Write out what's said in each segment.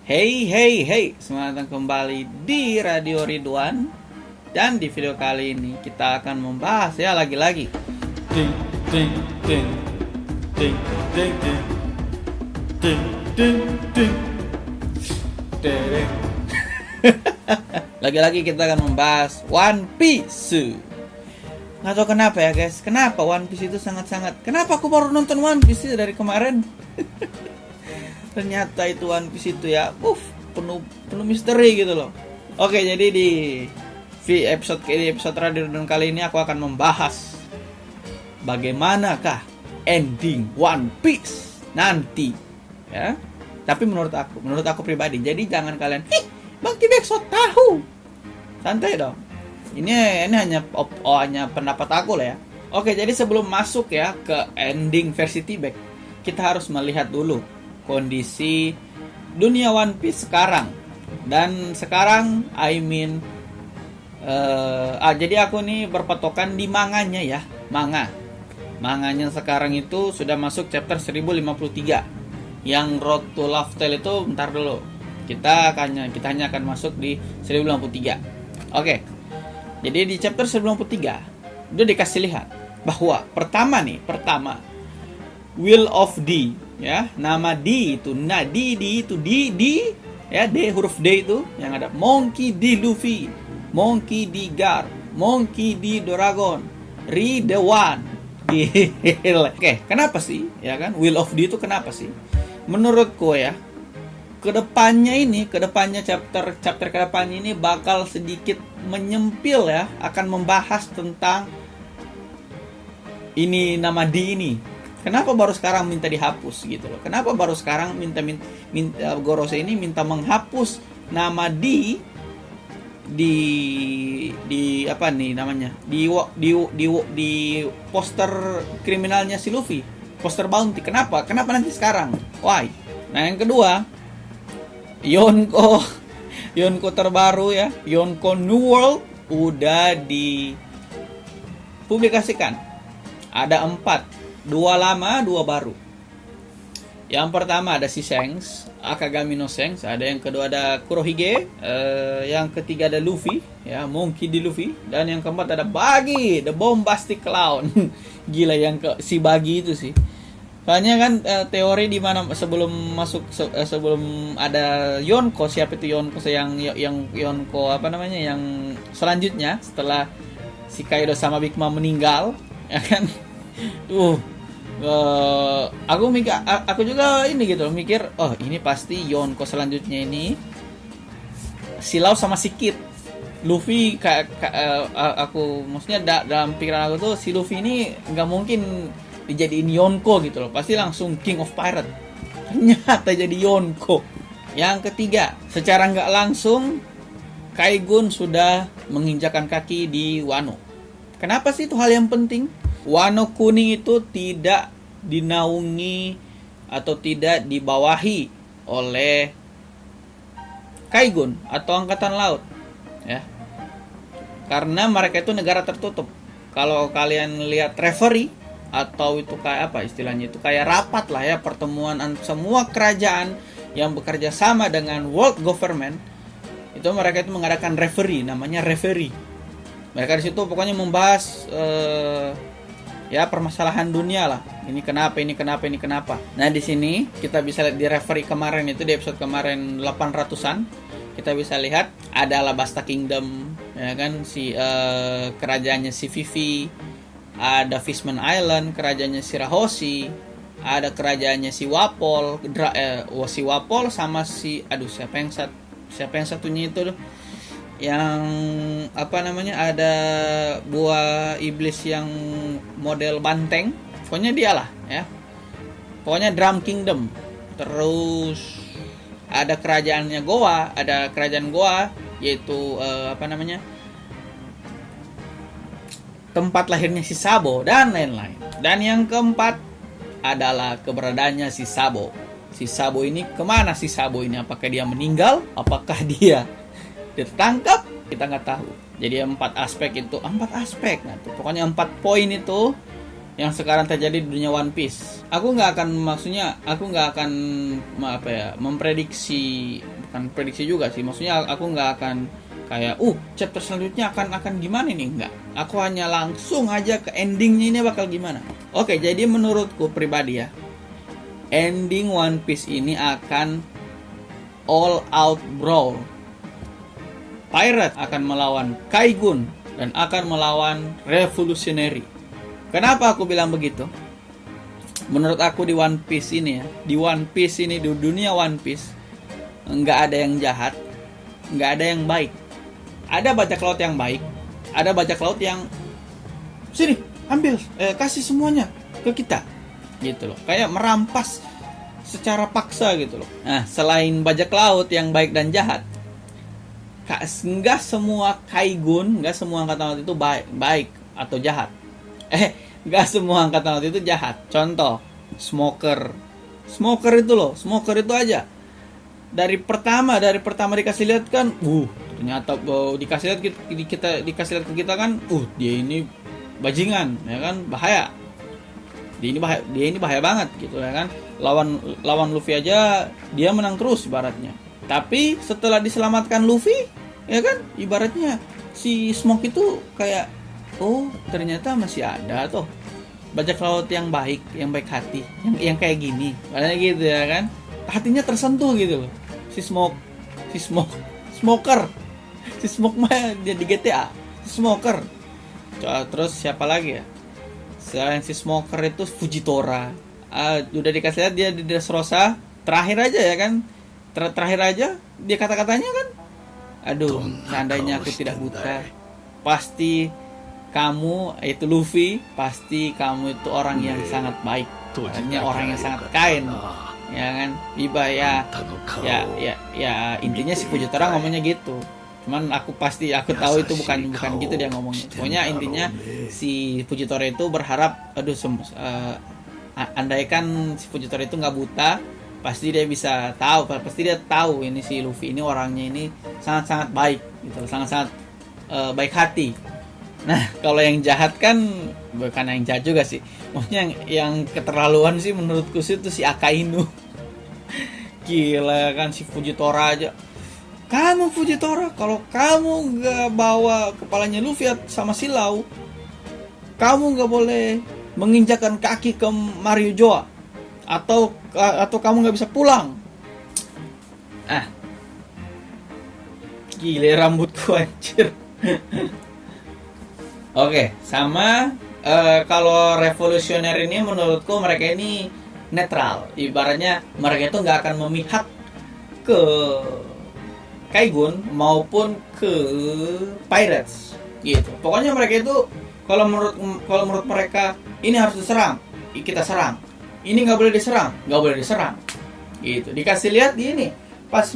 Hey hey hey, selamat datang kembali di Radio Ridwan. Dan di video kali ini kita akan membahas ya lagi-lagi Ding ding ding ding ding ding ding ding ding ding. Lagi-lagi kita akan membahas One Piece. Nggak tahu kenapa ya guys, kenapa One Piece itu sangat-sangat, kenapa aku baru nonton One Piece dari kemarin. Ternyata itu One Piece itu ya, penuh misteri gitu loh. Oke, jadi di episode Radio dan kali ini aku akan membahas bagaimanakah ending One Piece nanti, ya. Tapi menurut aku pribadi. Jadi jangan kalian, Bang Tibek so tahu. Santai dong. Ini hanya pendapat aku lah ya. Oke, jadi sebelum masuk ya ke ending versi Tibek, kita harus melihat dulu kondisi dunia One Piece sekarang. Dan sekarang jadi aku nih berpatokan di manganya ya. Manganya sekarang itu sudah masuk chapter 1053. Yang Road to Laugh Tale itu bentar dulu. Kita hanya akan masuk di 1053. Oke. Jadi di chapter 1053 udah dikasih lihat bahwa pertama Will of D, ya, nama D itu, D ya, D huruf D itu yang ada Monkey D Luffy, Monkey D Gar, Monkey D Dragon, Ri the One. Gila. Oke, kenapa sih? Ya kan, Will of D itu kenapa sih? Menurutku ya, kedepannya chapter kedepannya ini bakal sedikit menyempil ya, akan membahas tentang ini nama D ini. Kenapa baru sekarang minta dihapus gitu loh? Kenapa baru sekarang minta Gorose ini minta menghapus nama di apa nih namanya? Di poster kriminalnya si Luffy, poster bounty. Kenapa nanti sekarang? Why? Nah, yang kedua, Yonko terbaru ya, Yonko New World udah dipublikasikan. Ada 4. 2 lama, 2 baru. Yang pertama ada si Shanks, Akagami no Shanks. Ada yang kedua ada Kurohige. Yang ketiga ada Luffy, ya, Monkey D Luffy. Dan yang keempat ada Buggy, the Bombastic Clown. Gila yang si Buggy itu sih. Soalnya kan teori di mana sebelum ada Yonko, siapa itu Yonko yang Yonko apa namanya yang selanjutnya setelah si Kaido sama Big Mom meninggal, ya kan? Aku juga ini gitu mikir, oh ini pasti Yonko selanjutnya ini Silau sama si Kid. Luffy aku maksudnya dalam pikiran aku tuh si Luffy ini nggak mungkin dijadiin Yonko gitu loh, pasti langsung King of Pirate. Ternyata jadi Yonko. Yang ketiga, secara nggak langsung Kaigun sudah menginjakan kaki di Wano. Kenapa sih itu hal yang penting? Wano kuning itu tidak dinaungi atau tidak dibawahi oleh Kaigun atau Angkatan Laut, ya. Karena mereka itu negara tertutup. Kalau kalian lihat referee atau itu kayak apa istilahnya, itu kayak rapat lah ya, pertemuan semua kerajaan yang bekerja sama dengan world government, itu mereka itu mengadakan referee, namanya referee. Mereka di situ pokoknya membahas ya permasalahan dunia lah. Ini kenapa. Nah, di sini kita bisa lihat di referee kemarin itu, di episode kemarin 800-an, kita bisa lihat ada Alabasta Kingdom, ya kan, si kerajaannya si Vivi, ada Fishman Island, kerajaannya si Rahoshi, ada kerajaannya si Wapol, si Wapol sama si siapa yang satunya itu tuh, yang apa namanya, ada buah iblis yang model banteng, pokoknya dia lah ya, pokoknya Drum Kingdom. Terus ada kerajaan Goa yaitu tempat lahirnya si Sabo dan lain-lain. Dan yang keempat adalah keberadaannya si Sabo. Si Sabo ini kemana si Sabo ini? Apakah dia meninggal? Apakah dia ditangkap? Kita nggak tahu. Jadi 4 aspek. Nah, pokoknya 4 poin itu yang sekarang terjadi di dunia One Piece. Aku nggak akan, maksudnya aku nggak akan memprediksi, bukan prediksi juga sih, maksudnya aku nggak akan kayak chapter selanjutnya akan gimana nih, enggak. Aku hanya langsung aja ke endingnya ini bakal gimana. Oke, jadi menurutku pribadi ya, ending One Piece ini akan all out brawl. Pirate akan melawan Kaigun dan akan melawan Revolutionary. Kenapa aku bilang begitu? Menurut aku di One Piece ini ya, di dunia One Piece, nggak ada yang jahat, nggak ada yang baik. Ada bajak laut yang baik, ada bajak laut yang sini ambil, kasih semuanya ke kita, gitu loh. Kayak merampas secara paksa gitu loh. Nah, selain bajak laut yang baik dan jahat, nggak semua Kaigun, nggak semua angkatan laut itu baik atau jahat. Nggak semua angkatan laut itu jahat. Contoh, Smoker itu loh, Smoker itu aja. Dari pertama dikasih lihat kan, ternyata dikasih lihat ke kita kan, dia ini bajingan, ya kan, bahaya. Dia ini bahaya banget gitu ya kan. Lawan Luffy aja dia menang terus ibaratnya. Tapi setelah diselamatkan Luffy, ya kan, ibaratnya si Smoke itu kayak, ternyata masih ada tuh bajak laut yang baik hati, yang kayak gini, katanya gitu ya kan. Hatinya tersentuh gitu loh. Si Smoker mah dia di GTA, si Smoker. Terus siapa lagi ya? Selain si Smoker itu Fujitora. Udah dikasih lihat dia di Dressrosa. Terakhir aja ya kan. Terakhir aja dia kata-katanya kan, aduh, seandainya aku tidak buta, pasti kamu, itu Luffy, pasti kamu itu orang yang sangat baik, artinya orang yang sangat kain, ya kan. Ya intinya si Fujitora ngomongnya gitu. Cuman aku tahu itu bukan gitu dia ngomongnya. Pokoknya intinya si Fujitora itu berharap, andaikan si Fujitora itu nggak buta, pasti dia tahu ini si Luffy ini orangnya ini sangat-sangat baik gitu, sangat-sangat baik hati. Nah, kalau yang jahat kan, bukan yang jahat juga sih, maksudnya yang keterlaluan sih menurutku sih itu si Akainu. Gila kan, si Fujitora aja. Kamu Fujitora, kalau kamu nggak bawa kepalanya Luffy sama Silau, kamu nggak boleh menginjakkan kaki ke Mario Joa, atau kamu nggak bisa pulang. Gile rambutku anjir. Oke, sama kalau Revolusioner ini menurutku mereka ini netral. Ibaratnya mereka itu nggak akan memihak ke Kaigun maupun ke Pirates gitu. Pokoknya mereka itu kalau menurut mereka ini harus diserang, kita serang. Ini nggak boleh diserang gitu. Dikasih lihat di ini pas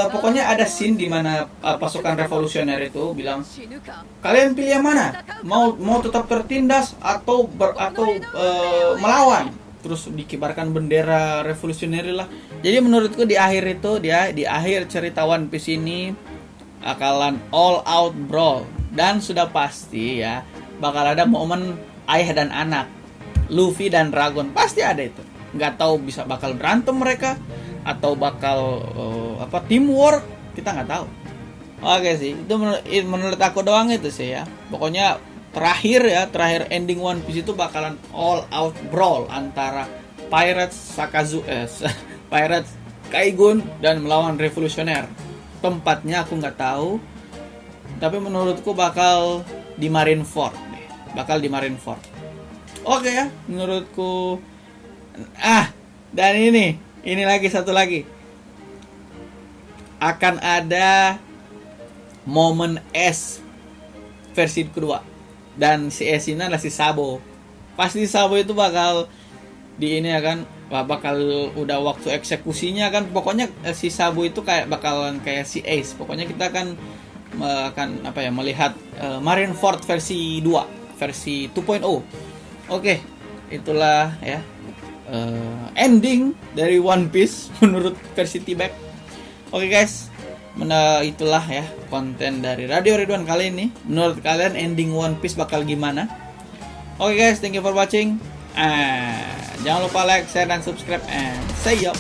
pokoknya ada scene di mana pasukan revolusioner itu bilang, kalian pilih yang mana, mau tetap tertindas atau melawan. Terus dikibarkan bendera revolusioner lah. Jadi menurutku di akhir cerita One Piece ini akalan all out brawl, dan sudah pasti ya bakal ada momen ayah dan anak, Luffy dan Dragon, pasti ada itu. Nggak tahu bakal berantem mereka atau bakal teamwork, kita nggak tahu. Oke sih, itu menurut aku doang itu sih ya. Pokoknya terakhir ending One Piece itu bakalan all out brawl antara Pirates Pirates Kaigun dan melawan Revolusioner. Tempatnya aku nggak tahu, tapi menurutku bakal di Marineford deh. Oke ya, menurutku. Dan ini lagi satu lagi. Akan ada momen S versi kedua. Dan si S ini adalah si Sabo. Pasti Sabo itu bakal di ini ya kan, bakal udah waktu eksekusinya kan. Pokoknya si Sabo itu bakalan kayak si Ace. Pokoknya kita akan melihat Marineford versi 2, versi 2.0. Oke, itulah ya ending dari One Piece menurut versi T-Bag. Oke guys, itulah ya konten dari Radio Ridwan kali ini. Menurut kalian ending One Piece bakal gimana? Oke guys, thank you for watching. Jangan lupa like, share, dan subscribe, and see ya.